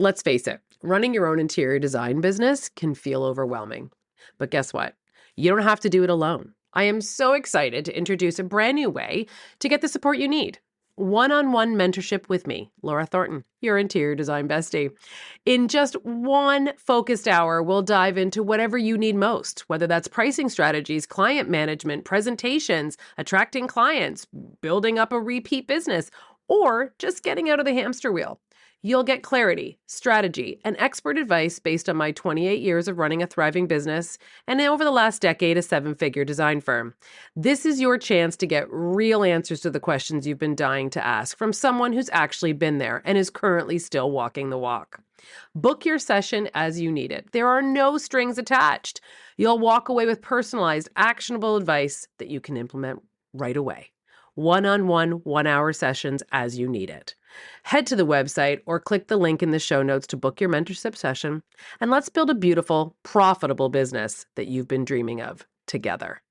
Let's face it, running your own interior design business can feel overwhelming. But guess what? You don't have to do it alone. I am so excited to introduce a brand new way to get the support you need. One-on-one mentorship with me, Laura Thornton, your interior design bestie. In just one focused hour, we'll dive into whatever you need most, whether that's pricing strategies, client management, presentations, attracting clients, building up a repeat business, or just getting out of the hamster wheel. You'll get clarity, strategy, and expert advice based on my 28 years of running a thriving business and over the last decade, a seven-figure design firm. This is your chance to get real answers to the questions you've been dying to ask from someone who's actually been there and is currently still walking the walk. Book your session as you need it. There are no strings attached. You'll walk away with personalized, actionable advice that you can implement right away. One-on-one, 1-hour sessions as you need it. Head to the website or click the link in the show notes to book your mentorship session, and let's build a beautiful, profitable business that you've been dreaming of together.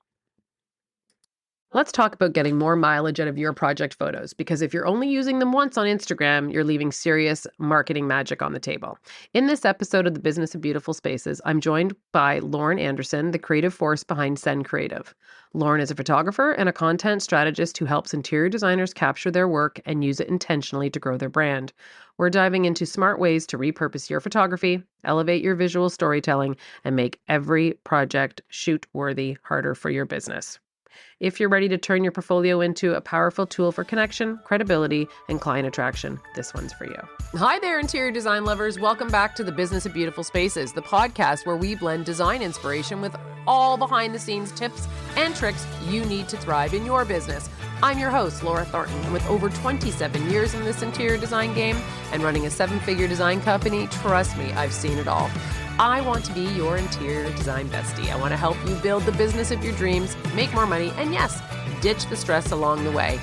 Let's talk about getting more mileage out of your project photos, because if you're only using them once on Instagram, you're leaving serious marketing magic on the table. In this episode of The Business of Beautiful Spaces, I'm joined by Lauren Anderson, the creative force behind Sen Creative. Lauren is a photographer and a content strategist who helps interior designers capture their work and use it intentionally to grow their brand. We're diving into smart ways to repurpose your photography, elevate your visual storytelling, and make every project shoot-worthy harder for your business. If you're ready to turn your portfolio into a powerful tool for connection, credibility, and client attraction, this one's for you. Hi there, interior design lovers. Welcome back to The Business of Beautiful Spaces, the podcast where we blend design inspiration with all behind-the-scenes tips and tricks you need to thrive in your business. I'm your host, Laura Thornton, and with over 27 years in this interior design game and running a seven-figure design company, trust me, I've seen it all. I want to be your interior design bestie. I want to help you build the business of your dreams, make more money, and yes, ditch the stress along the way.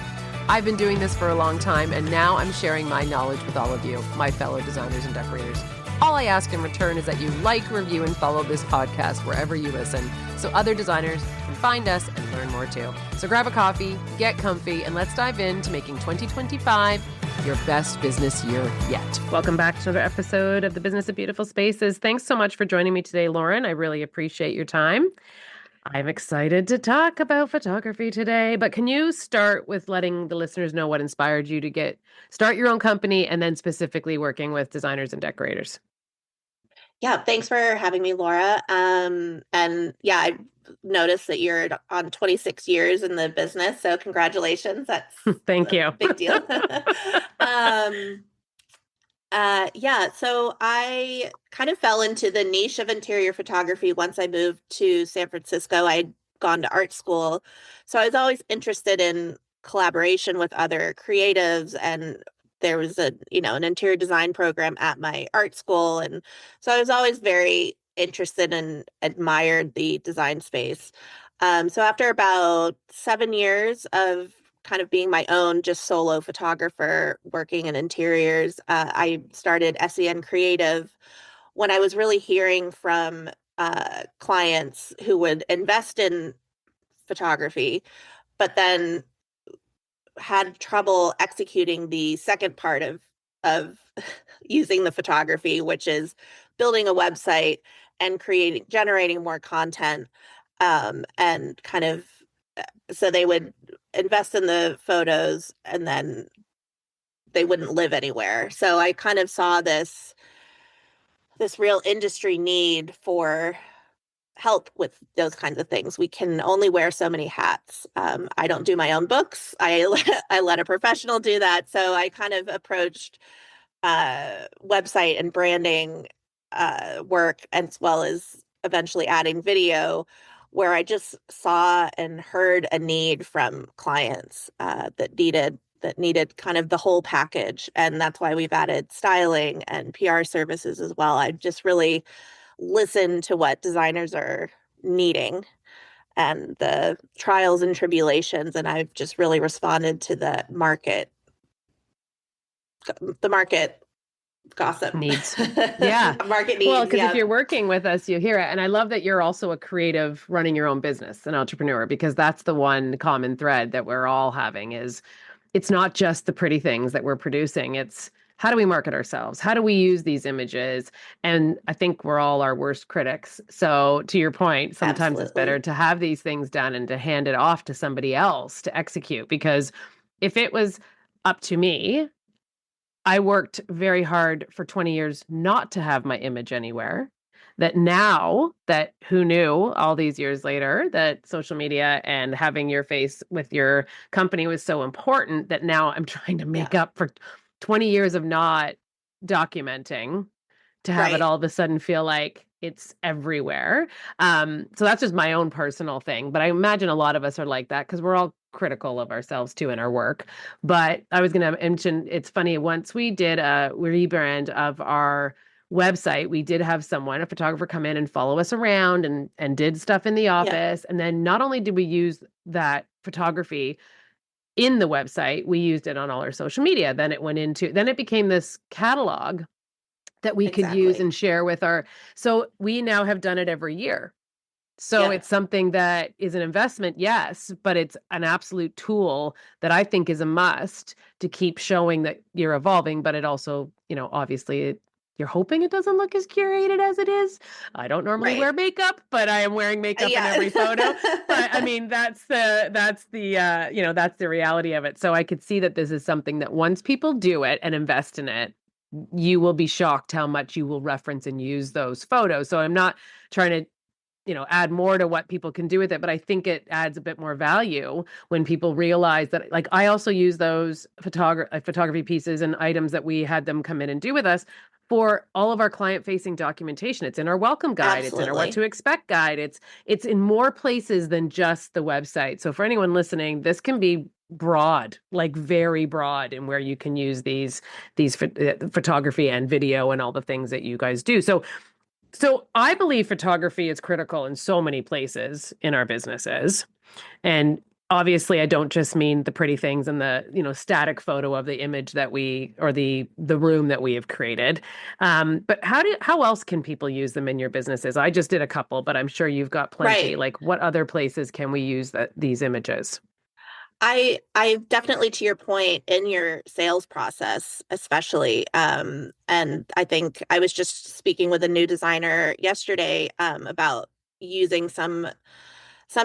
I've been doing this for a long time, and now I'm sharing my knowledge with all of you, my fellow designers and decorators. All I ask in return is that you like, review, and follow this podcast wherever you listen, so other designers can find us and learn more too. So grab a coffee, get comfy, and let's dive into making 2025 your best business year yet. Welcome back to another episode of The Business of Beautiful Spaces. Thanks so much for joining me today, Lauren. I really appreciate your time. I'm excited to talk about photography today, but can you start with letting the listeners know what inspired you to start your own company and then specifically working with designers and decorators? Yeah, thanks for having me, Laura. And yeah, I noticed that you're on 26 years in the business, so congratulations. That's Thank you. Big deal. Yeah, so I kind of fell into the niche of interior photography once I moved to San Francisco. I'd gone to art school, so I was always interested in collaboration with other creatives, and there was an interior design program at my art school, and so I was always very interested and admired the design space. So after about 7 years of kind of being my own just solo photographer working in interiors, I started Sen Creative when I was really hearing from clients who would invest in photography, but then had trouble executing the second part of using the photography, which is building a website and generating more content, and kind of so they would invest in the photos and then they wouldn't live anywhere. So I kind of saw this real industry need for help with those kinds of things. We can only wear so many hats. I don't do my own books. I let a professional do that. So I kind of approached website and branding work, as well as eventually adding video, where I just saw and heard a need from clients that needed kind of the whole package. And that's why we've added styling and PR services as well. I just really listen to what designers are needing and the trials and tribulations, and I've just really responded to the market gossip needs. Yeah. Market needs. Well, because if you're working with us, you hear it. And I love that you're also a creative running your own business, an entrepreneur, because that's the one common thread that we're all having is it's not just the pretty things that we're producing. It's how do we market ourselves? How do we use these images? And I think we're all our worst critics. So, to your point, sometimes it's better Absolutely. to have these things done and to hand it off to somebody else to execute. Because if it was up to me, I worked very hard for 20 years not to have my image anywhere. That now that who knew all these years later that social media and having your face with your company was so important that now I'm trying to Yeah. make up for 20 years of not documenting to have it Right. all of a sudden feel like it's everywhere. So that's just my own personal thing. But I imagine a lot of us are like that because we're all critical of ourselves too in our work. But I was going to mention it's funny, once we did a rebrand of our website, we did have someone, a photographer, come in and follow us around and did stuff in the Yeah. office. And then not only did we use that photography in the website, we used it on all our social media. Then it became this catalog that we could use Exactly. and share with our. So we now have done it every year. So Yeah. it's something that is an investment, yes, but it's an absolute tool that I think is a must to keep showing that you're evolving. But it also, obviously you're hoping it doesn't look as curated as it is. I don't normally Right. wear makeup, but I am wearing makeup in Yeah. every photo. But I mean, that's the reality of it. So I could see that this is something that once people do it and invest in it, you will be shocked how much you will reference and use those photos. So I'm not trying to add more to what people can do with it. But I think it adds a bit more value when people realize that, like, I also use those photography pieces and items that we had them come in and do with us for all of our client facing documentation. It's in our welcome guide. It's in our what Absolutely. to expect guide. It's in more places than just the website. So for anyone listening, this can be broad, like very broad, in where you can use these photography and video and all the things that you guys do. So I believe photography is critical in so many places in our businesses. And obviously I don't just mean the pretty things and the, static photo of the image that we or the room that we have created. But how else can people use them in your businesses? I just did a couple, but I'm sure you've got plenty. Right. Like what other places can we use these images? I definitely, to your point, in your sales process, especially, and I think I was just speaking with a new designer yesterday, about using some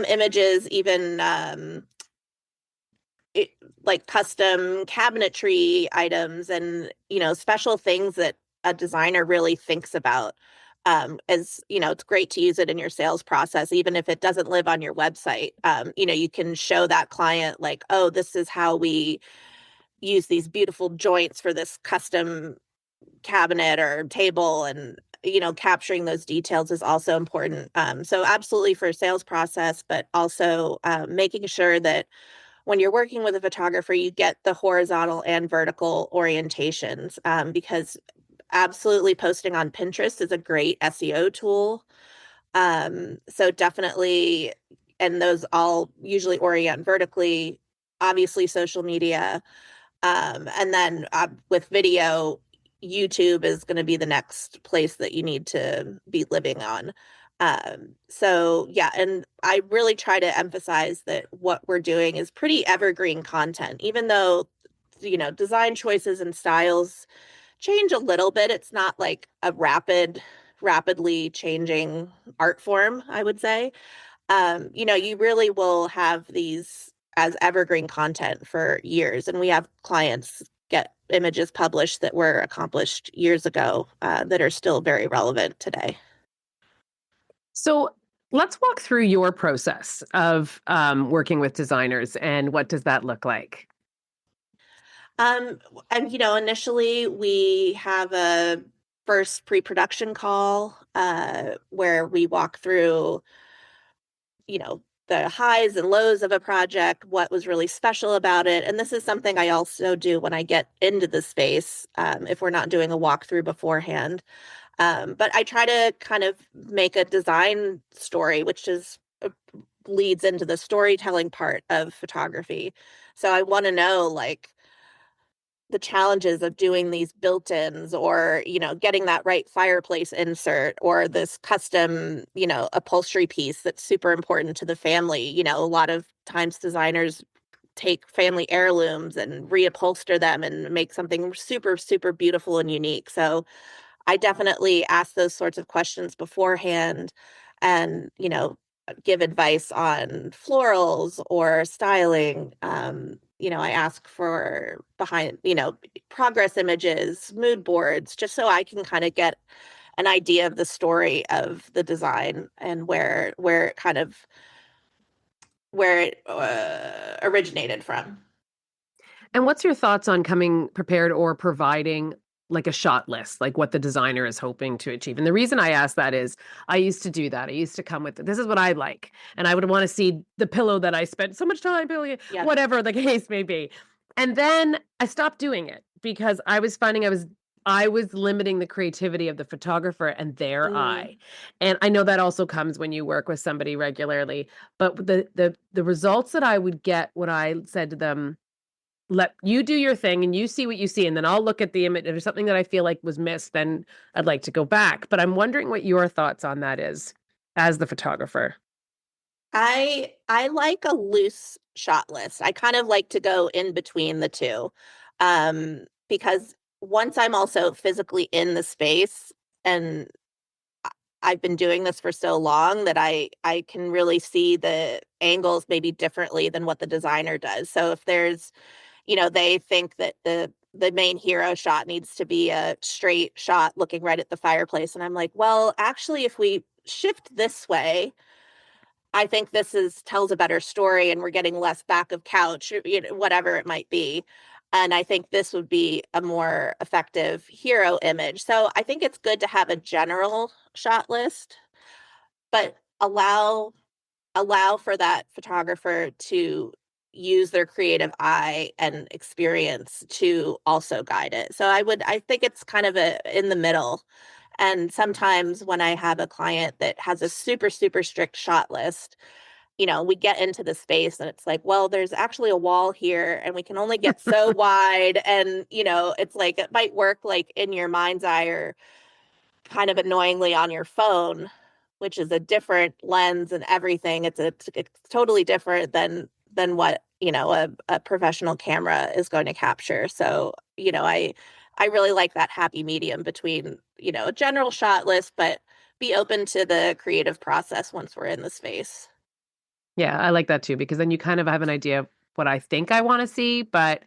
images, even it, like custom cabinetry items, and special things that a designer really thinks about. As it's great to use it in your sales process, even if it doesn't live on your website. You can show that client, like, oh, this is how we use these beautiful joints for this custom cabinet or table, and capturing those details is also important. So absolutely for sales process, but also making sure that when you're working with a photographer, you get the horizontal and vertical orientations, because absolutely posting on Pinterest is a great SEO tool. So definitely, and those all usually orient vertically, obviously social media. And then with video, YouTube is going to be the next place that you need to be living on. So yeah, and I really try to emphasize that what we're doing is pretty evergreen content, even though, design choices and styles change a little bit. It's not like a rapidly changing art form, I would say. You really will have these as evergreen content for years. And we have clients get images published that were accomplished years ago, that are still very relevant today. So let's walk through your process of working with designers and what does that look like? Um, and initially we have a first pre-production call, where we walk through, the highs and lows of a project, what was really special about it. And this is something I also do when I get into the space, if we're not doing a walkthrough beforehand. But I try to kind of make a design story, which is leads into the storytelling part of photography. So I want to know, like, the challenges of doing these built-ins, or getting that right fireplace insert, or this custom upholstery piece that's super important to the family. A lot of times designers take family heirlooms and reupholster them and make something super, super beautiful and unique. So I definitely ask those sorts of questions beforehand and, give advice on florals or styling. I ask for progress images, mood boards, just so I can kind of get an idea of the story of the design and where it originated from. And what's your thoughts on coming prepared or providing like a shot list, like what the designer is hoping to achieve? And the reason I ask that is I used to do that. I used to come with this is what I like. And I would want to see the pillow that I spent so much time building, Yep. whatever the case may be. And then I stopped doing it because I was finding I was limiting the creativity of the photographer and their Mm. eye. And I know that also comes when you work with somebody regularly, but the results that I would get when I said to them, let you do your thing and you see what you see, and then I'll look at the image. If there's something that I feel like was missed, then I'd like to go back. But I'm wondering what your thoughts on that is as the photographer. I like a loose shot list. I kind of like to go in between the two. Because once I'm also physically in the space, and I've been doing this for so long that I can really see the angles maybe differently than what the designer does. So if they think that the main hero shot needs to be a straight shot looking right at the fireplace, and I'm like, well, actually, if we shift this way, I think this is tells a better story and we're getting less back of couch, whatever it might be. And I think this would be a more effective hero image. So I think it's good to have a general shot list, but allow for that photographer to use their creative eye and experience to also guide it. So I think it's kind of a in the middle. And sometimes when I have a client that has a super, super strict shot list, we get into the space and it's like, well, there's actually a wall here and we can only get so wide. And, it's like it might work like in your mind's eye or kind of annoyingly on your phone, which is a different lens and everything. It's totally different than what, a professional camera is going to capture. So, I really like that happy medium between, a general shot list, but be open to the creative process once we're in the space. Yeah, I like that too, because then you kind of have an idea of what I think I want to see. But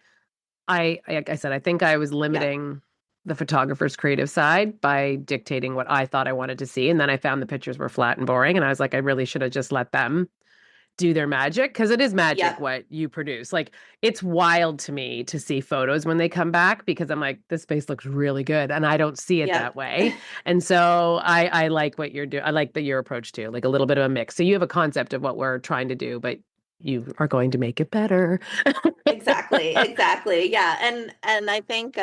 like I said, I think I was Yeah. limiting the photographer's creative side by dictating what I thought I wanted to see. And then I found the pictures were flat and boring. And I was like, I really should have just let them do their magic, because it is magic Yep. what you produce. Like, it's wild to me to see photos when they come back because I'm like, this space looks really good and I don't see it Yep. that way. And so I like what you're doing. I like that your approach too, like a little bit of a mix. So you have a concept of what we're trying to do, but you are going to make it better. Exactly. Exactly. Yeah. And I think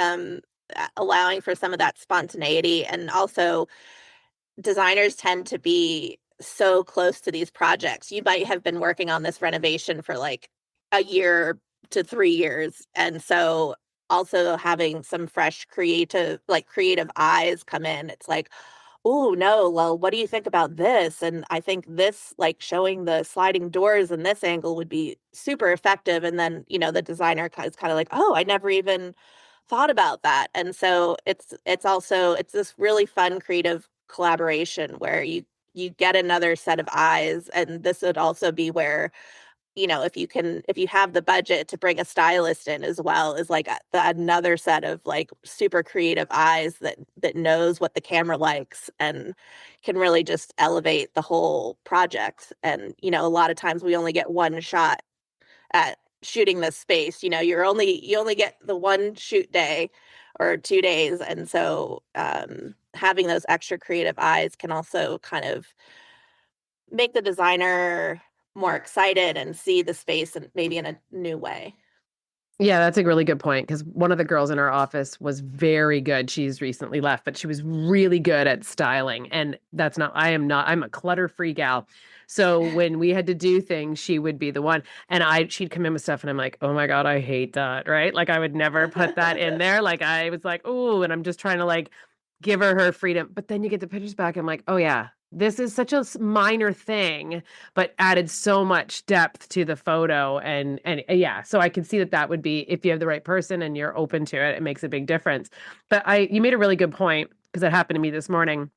allowing for some of that spontaneity, and also designers tend to be so close to these projects. You might have been working on this renovation for like a year to 3 years. And so also having some fresh creative eyes come in. It's like, oh no, well, what do you think about this? And I think this, like showing the sliding doors in this angle would be super effective. And then, the designer is kind of like, oh, I never even thought about that. And so it's this really fun creative collaboration where you get another set of eyes. And this would also be where, if you have the budget to bring a stylist in as well, is like another set of like super creative eyes that knows what the camera likes and can really just elevate the whole project. And a lot of times we only get one shot at shooting this space. You only get the one shoot day or 2 days. And so having those extra creative eyes can also kind of make the designer more excited and see the space and maybe in a new way. Yeah, that's a really good point, because one of the girls in our office was very good. She's recently left, but she was really good at styling. And that's not, I am not, I'm a clutter-free gal. So when we had to do things, she would be the one. And she'd come in with stuff and I'm like, oh my God, I hate that, right? Like I would never put that in there. Like I was like, oh, and I'm just trying to like give her freedom. But then you get the pictures back. I'm like, oh yeah. this is such a minor thing, but added so much depth to the photo. And yeah, so I can see that that would be, if you have the right person and you're open to it, it makes a big difference. But you made a really good point because that happened to me this morning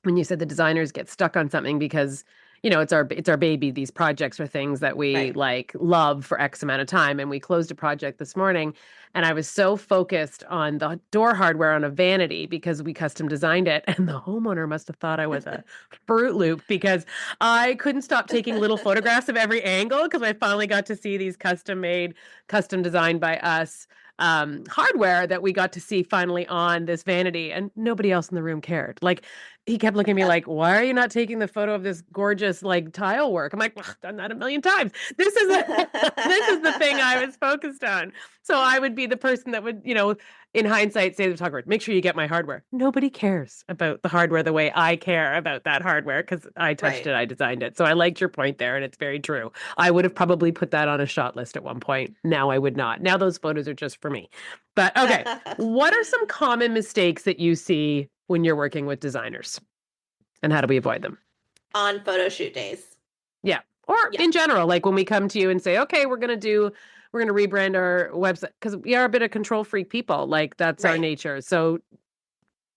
when you said the designers get stuck on something because it's our baby. These projects are things that we Right. like love for X amount of time, and we closed a project this morning, and I was so focused on the door hardware on a vanity because we custom designed it, and the homeowner must have thought I was a Fruit Loop because I couldn't stop taking little photographs of every angle because I finally got to see these custom made, custom designed by us hardware that we got to see finally on this vanity, and nobody else in the room cared. Like, he kept looking at me like, "Why are you not taking the photo of this gorgeous like tile work?" I'm like, "Ugh, done that a million times. This is this is the thing I was focused on." So I would be the person that would, in hindsight, say to the photographer, "Make sure you get my hardware." Nobody cares about the hardware the way I care about that hardware because I touched Right. it, I designed it. So I liked your point there, and it's very true. I would have probably put that on a shot list at one point. Now I would not. Now those photos are just for me. But okay, what are some common mistakes that you see when you're working with designers, and how do we avoid them? On photo shoot days. Yeah. Or Yeah. in general, like when we come to you and say, okay, we're going to rebrand our website because we are a bit of control freak people. Like that's our Right. nature. So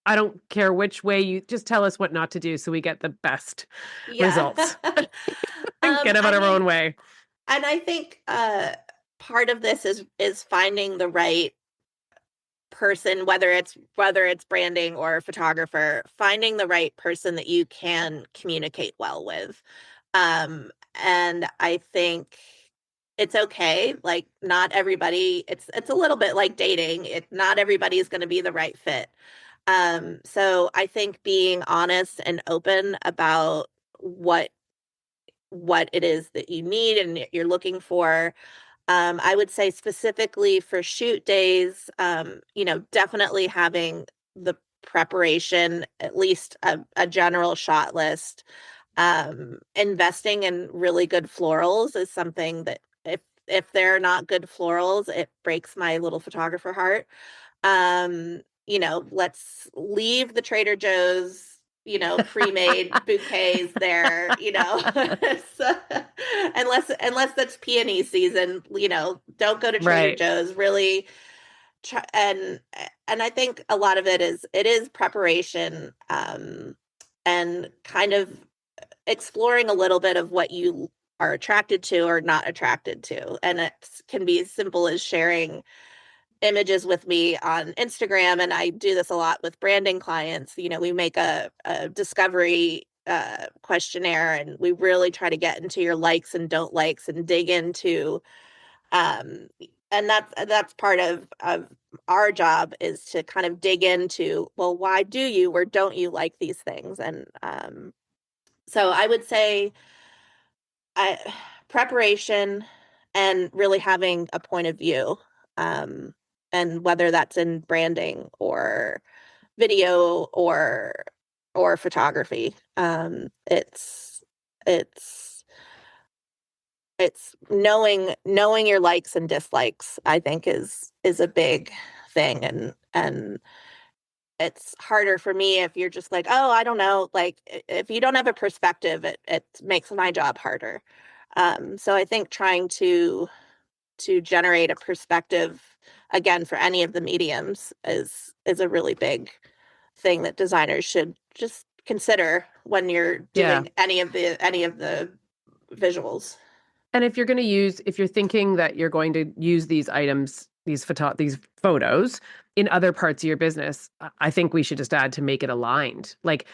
I don't care which way you just tell us what not to do so we get the best Yeah. results and get out I of our mean, own way. and I think part of this is finding the right person, whether it's branding or photographer, finding the right person that you can communicate well with. And I think it's okay. Like not everybody, it's a little bit like dating. Not everybody is going to be the right fit. So I think being honest and open about what what it is that you need and you're looking for. I would say specifically for shoot days, definitely having the preparation, at least a general shot list. Investing in really good florals is something that if they're not good florals, it breaks my little photographer heart. Let's leave the Trader Joe's, pre-made bouquets there, So, unless that's peony season, don't go to Trader Right. Joe's. Really try and I think a lot of it is preparation, and kind of exploring a little bit of what you are attracted to or not attracted to. And it can be as simple as sharing images with me on Instagram, and I do this a lot with branding clients. We make a discovery questionnaire, and we really try to get into your likes and don't likes and dig into um and that's part of our job is to kind of dig into, well, why do you or don't you like these things? And so I would say I preparation and really having a point of view, um, and whether that's in branding or video or photography. It's it's knowing your likes and dislikes, I think is a big thing, and it's harder for me if you're just like, oh, I don't know, like if you don't have a perspective, it makes my job harder. So I think trying to generate a perspective again for any of the mediums is a really big thing that designers should just consider when you're Yeah. doing any of the visuals. And if you're thinking that you're going to use these items, these photos in other parts of your business, I think we should just add to make it aligned. Like,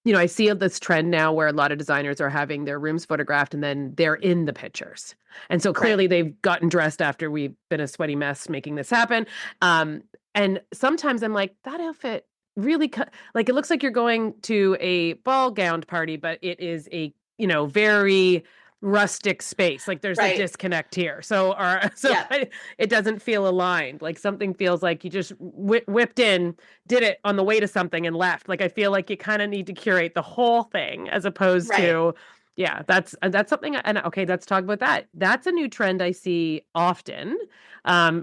I see this trend now where a lot of designers are having their rooms photographed and then they're in the pictures. And so Right, clearly they've gotten dressed after we've been a sweaty mess making this happen. And sometimes I'm like, that outfit really like it looks like you're going to a ball gowned party, but it is a, very rustic space. Like there's a right. disconnect here. So, Yeah, it doesn't feel aligned. Like something feels like you just whipped in, did it on the way to something and left. Like I feel like you kind of need to curate the whole thing as opposed right. to, yeah, that's something. And okay, let's talk about that. That's a new trend I see often.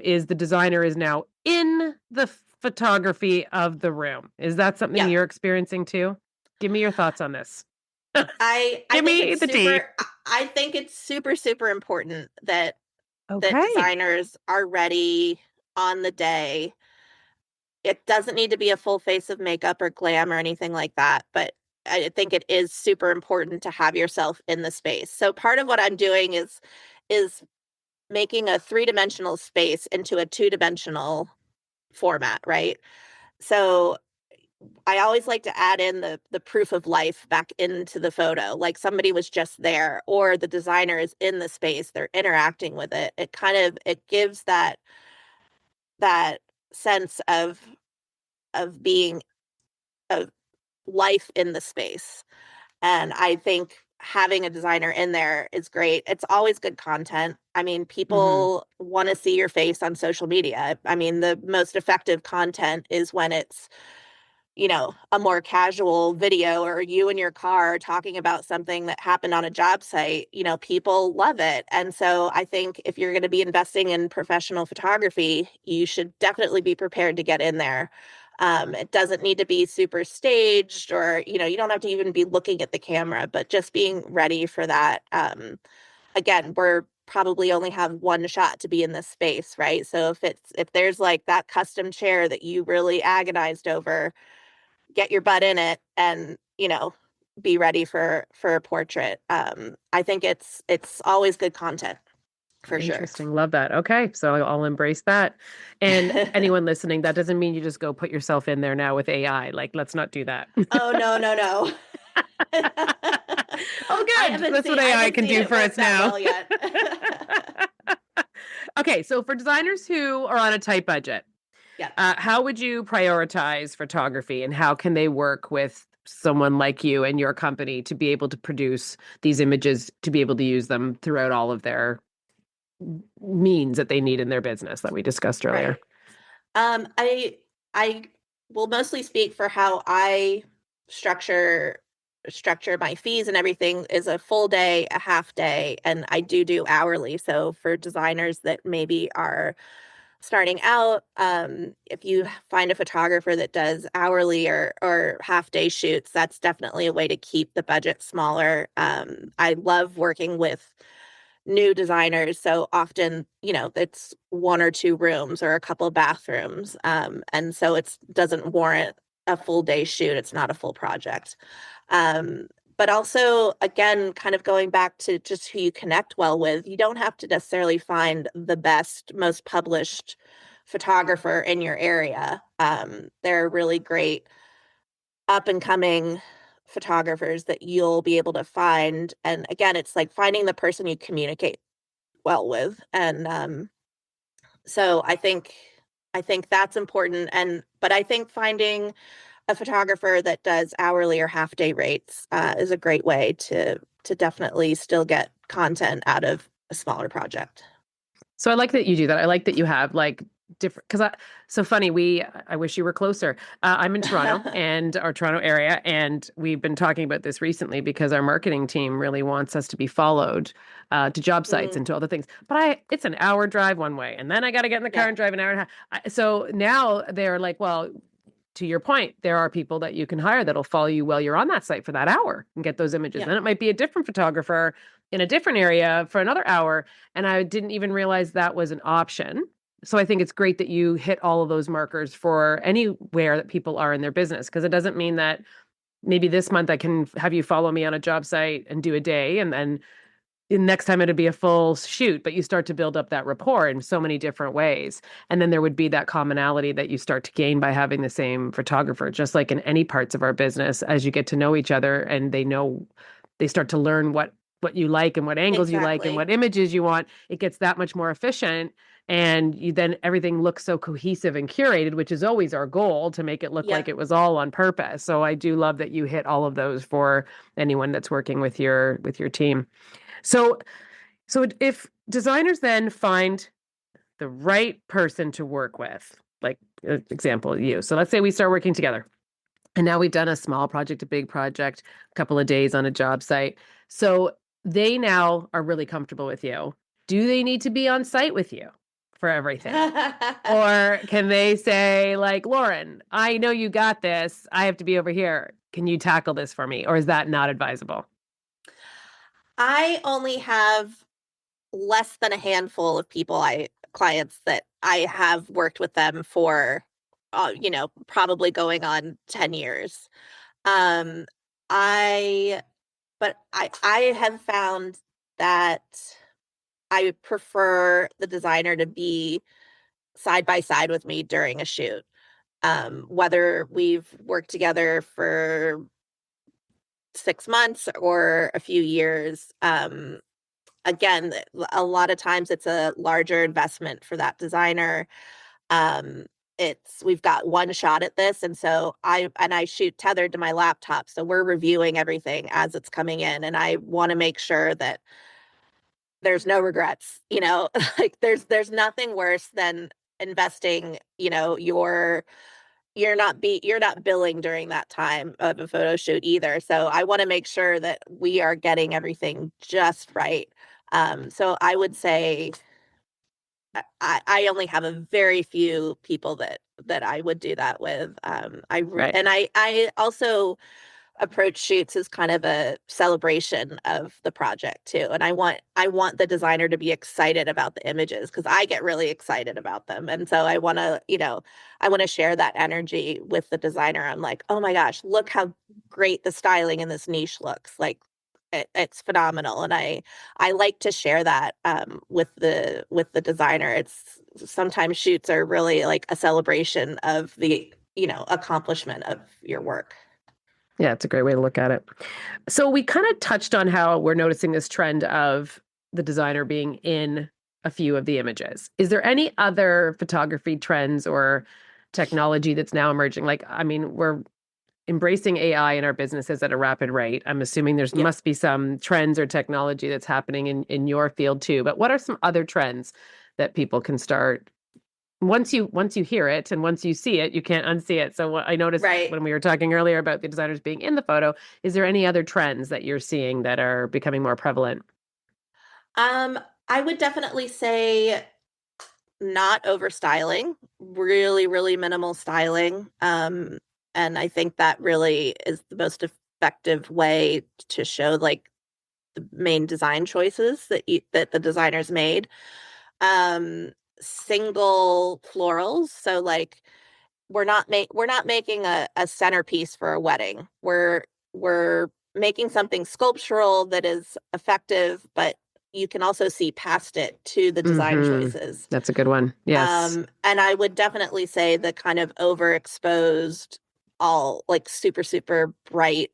Is the designer is now in the photography of the room. Is that something Yeah. you're experiencing too? Give me your thoughts on this. I Give think me it's the tea. super I think it's super, super important that Okay. designers are ready on the day. It doesn't need to be a full face of makeup or glam or anything like that, but I think it is super important to have yourself in the space. So part of what I'm doing is making a three-dimensional space into a two-dimensional format, right? So I always like to add in the proof of life back into the photo, like somebody was just there, or the designer is in the space, they're interacting with it. It gives that sense of being of life in the space. And I think having a designer in there is great. It's always good content. I mean, Hmm. people want to see your face on social media. I mean, the most effective content is when it's, a more casual video or you in your car talking about something that happened on a job site. People love it. And so I think if you're going to be investing in professional photography, you should definitely be prepared to get in there. It doesn't need to be super staged or, you don't have to even be looking at the camera, but just being ready for that. Again, we're probably only have one shot to be in this space, right? So if there's like that custom chair that you really agonized over, get your butt in it and be ready for a portrait. I think it's always good content for sure. Interesting. Love that. Okay. So I'll embrace that. And anyone listening, that doesn't mean you just go put yourself in there now with AI. Like, let's not do that. Oh, no, no, no. Oh, good. That's what I AI haven't can seen do it for us work that now. well yet. Okay. So for designers who are on a tight budget, Yeah. how would you prioritize photography and how can they work with someone like you and your company to be able to produce these images, to be able to use them throughout all of their means that they need in their business that we discussed earlier? Right. I will mostly speak for how I structure structure my fees and everything is a full day, a half day, and I do hourly. So for designers that maybe are starting out, if you find a photographer that does hourly or half day shoots, that's definitely a way to keep the budget smaller. I love working with new designers. So often, it's one or two rooms or a couple of bathrooms. And so it doesn't warrant a full day shoot. It's not a full project. Um, but also, again, kind of going back to just who you connect well with, you don't have to necessarily find the best, most published photographer in your area. There are really great up and coming photographers that you'll be able to find. And again, it's like finding the person you communicate well with. And so I think that's important. But I think finding a photographer that does hourly or half day rates is a great way to definitely still get content out of a smaller project. So I like that you do that. I like that you have like different, because so funny, I wish you were closer. I'm in Toronto and our Toronto area, and we've been talking about this recently because our marketing team really wants us to be followed to job sites Mm, and to all the things. But it's an hour drive one way, and then I got to get in the car yeah, and drive an hour and a half. So now they're like, well, to your point, there are people that you can hire that'll follow you while you're on that site for that hour and get those images. yeah, Then it might be a different photographer in a different area for another hour. And I didn't even realize that was an option. So I think it's great that you hit all of those markers for anywhere that people are in their business, because it doesn't mean that maybe this month I can have you follow me on a job site and do a day, and then next time it'd be a full shoot, but you start to build up that rapport in so many different ways. And then there would be that commonality that you start to gain by having the same photographer, just like in any parts of our business. As you get to know each other and they start to learn what you like and what angles you like and exactly. what images you want, it gets that much more efficient. And then everything looks so cohesive and curated, which is always our goal, to make it look like Yep, it was all on purpose. So I do love that you hit all of those for anyone that's working with your team. So if designers then find the right person to work with, like example, you. So let's say we start working together and now we've done a small project, a big project, a couple of days on a job site. So they now are really comfortable with you. Do they need to be on site with you for everything? Or can they say, like, Lauren, I know you got this. I have to be over here. Can you tackle this for me? Or is that not advisable? I only have less than a handful of clients that I have worked with them for, probably going on 10 years. Um, I, I have found that I prefer the designer to be side by side with me during a shoot. Whether we've worked together for 6 months or a few years. Again, a lot of times it's a larger investment for that designer. Um, we've got one shot at this, and so I shoot tethered to my laptop, so we're reviewing everything as it's coming in, and I want to make sure that there's no regrets. Like there's nothing worse than investing, you're not billing during that time of a photo shoot either. So I want to make sure that we are getting everything just right. So I would say I only have a very few people that I would do that with. Right. I also approach shoots as kind of a celebration of the project too. And I want the designer to be excited about the images because I get really excited about them. And so I want to share that energy with the designer. I'm like, oh my gosh, look how great the styling in this niche looks. Like it's phenomenal. And I like to share that with the designer. It's sometimes shoots are really like a celebration of the, accomplishment of your work. Yeah, it's a great way to look at it. So we kind of touched on how we're noticing this trend of the designer being in a few of the images. Is there any other photography trends or technology that's now emerging? Like, I mean, we're embracing AI in our businesses at a rapid rate. I'm assuming there's Yep. must be some trends or technology that's happening in your field too. But what are some other trends that people can start once you hear it and once you see it, you can't unsee it. So what I noticed Right. when we were talking earlier about the designers being in the photo, is there any other trends that you're seeing that are becoming more prevalent? Um, I would definitely say not over styling, really, really minimal styling. And I think that really is the most effective way to show like the main design choices that the designers made. Um, Single florals, so like we're not making a centerpiece for a wedding. We're making something sculptural that is effective, but you can also see past it to the design Mm-hmm. choices. That's a good one. Yes. And I would definitely say the kind of overexposed, all like super, super bright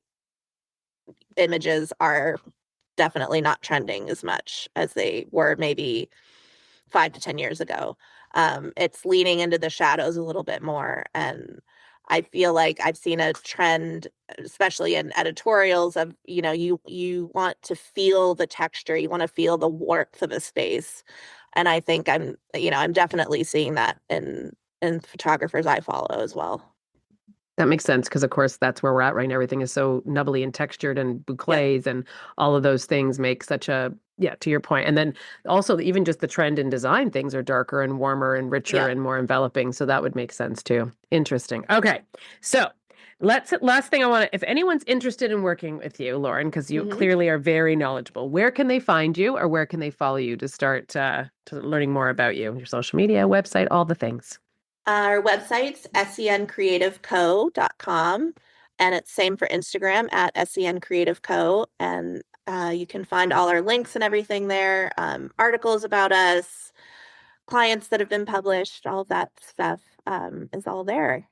images are definitely not trending as much as they were maybe 5 to 10 years ago. It's leaning into the shadows a little bit more. And I feel like I've seen a trend, especially in editorials, of, you want to feel the texture, you want to feel the warmth of a space. And I think I'm definitely seeing that in photographers I follow as well. That makes sense because, of course, that's where we're at right now. Everything is so nubbly and textured and Yep. bouclés and all of those things make such a, yeah, to your point. And then also, even just the trend in design, things are darker and warmer and richer Yep. and more enveloping. So that would make sense too. Interesting. Okay. So last thing I want to, if anyone's interested in working with you, Lauren, because you Hmm. clearly are very knowledgeable, where can they find you or where can they follow you to start to learning more about you, your social media, website, all the things? Our website's sencreativeco.com, and it's same for Instagram at sencreativeco. And you can find all our links and everything there, articles about us, clients that have been published, all of that stuff is all there.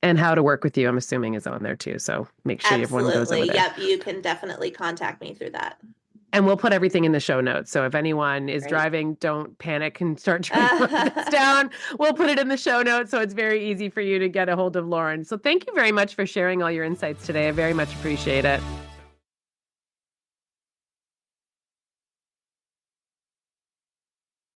And how to work with you, I'm assuming, is on there too. So make sure everyone goes over Absolutely. there. Yep, you can definitely contact me through that. And we'll put everything in the show notes. So if anyone is Great. driving, don't panic and start trying to write this down. We'll put it in the show notes so it's very easy for you to get a hold of Lauren. So thank you very much for sharing all your insights today. I very much appreciate it.